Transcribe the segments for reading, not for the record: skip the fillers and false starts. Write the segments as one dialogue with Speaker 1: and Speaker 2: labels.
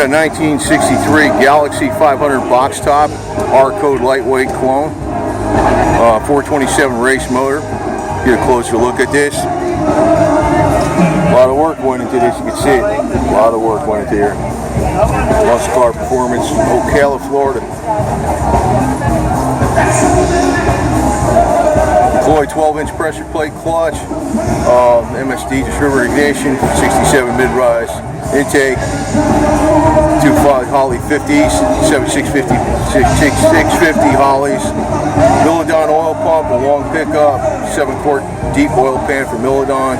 Speaker 1: got a 1963 Galaxie 500 box top, R-code lightweight clone, 427 race motor. Get a closer look at this. A lot of work went into this, you can see it. A lot of work went into here. Muscle car performance, Ocala, Florida. Employ 12-inch pressure plate clutch, MSD distributor ignition, 67 mid-rise intake, 2.5 Holley 50s, 7650 650 Hollies, Milodon oil pump, a long pickup, 7-quart deep oil pan for Milodon,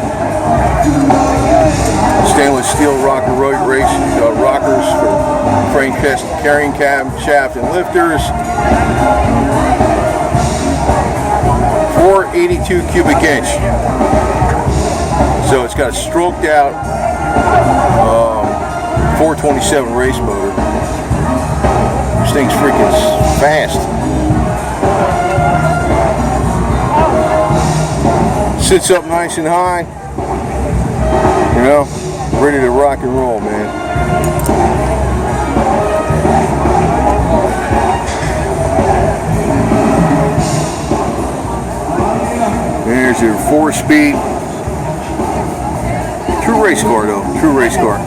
Speaker 1: stainless steel rocker rockers for frame carrying cab, shaft, and lifters. 482 cubic inch. So it's got a stroked out 427 race motor. This thing's freaking fast. Sits up nice and high. You know, ready to rock and roll, man. There's your 4-speed. True race car though, true race car.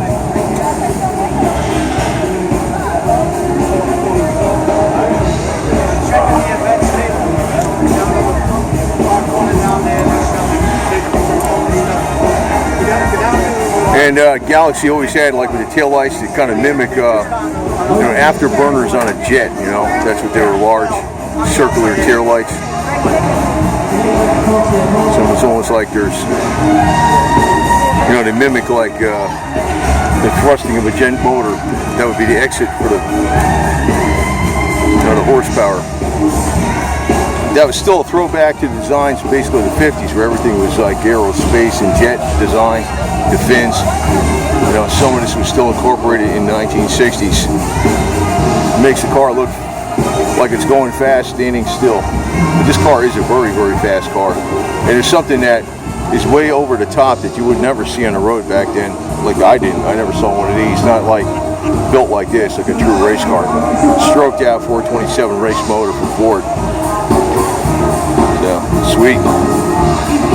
Speaker 1: And Galaxie always had, like with the taillights, to kind of mimic, afterburners on a jet, you know. That's what they were, large, circular taillights. So it's almost like there's, they mimic like the thrusting of a jet motor. That would be the exit for the, the horsepower. That was still a throwback to the designs, basically the 50s, where everything was like aerospace and jet design, the fins. Some of this was still incorporated in the 1960s. It makes the car look like it's going fast, standing still. But this car is a very, very fast car. And it's something that is way over the top that you would never see on the road back then. Like I didn't. I never saw one of these. Not like built like this, like a true race car. Stroked out 427 race motor from Ford. So, sweet.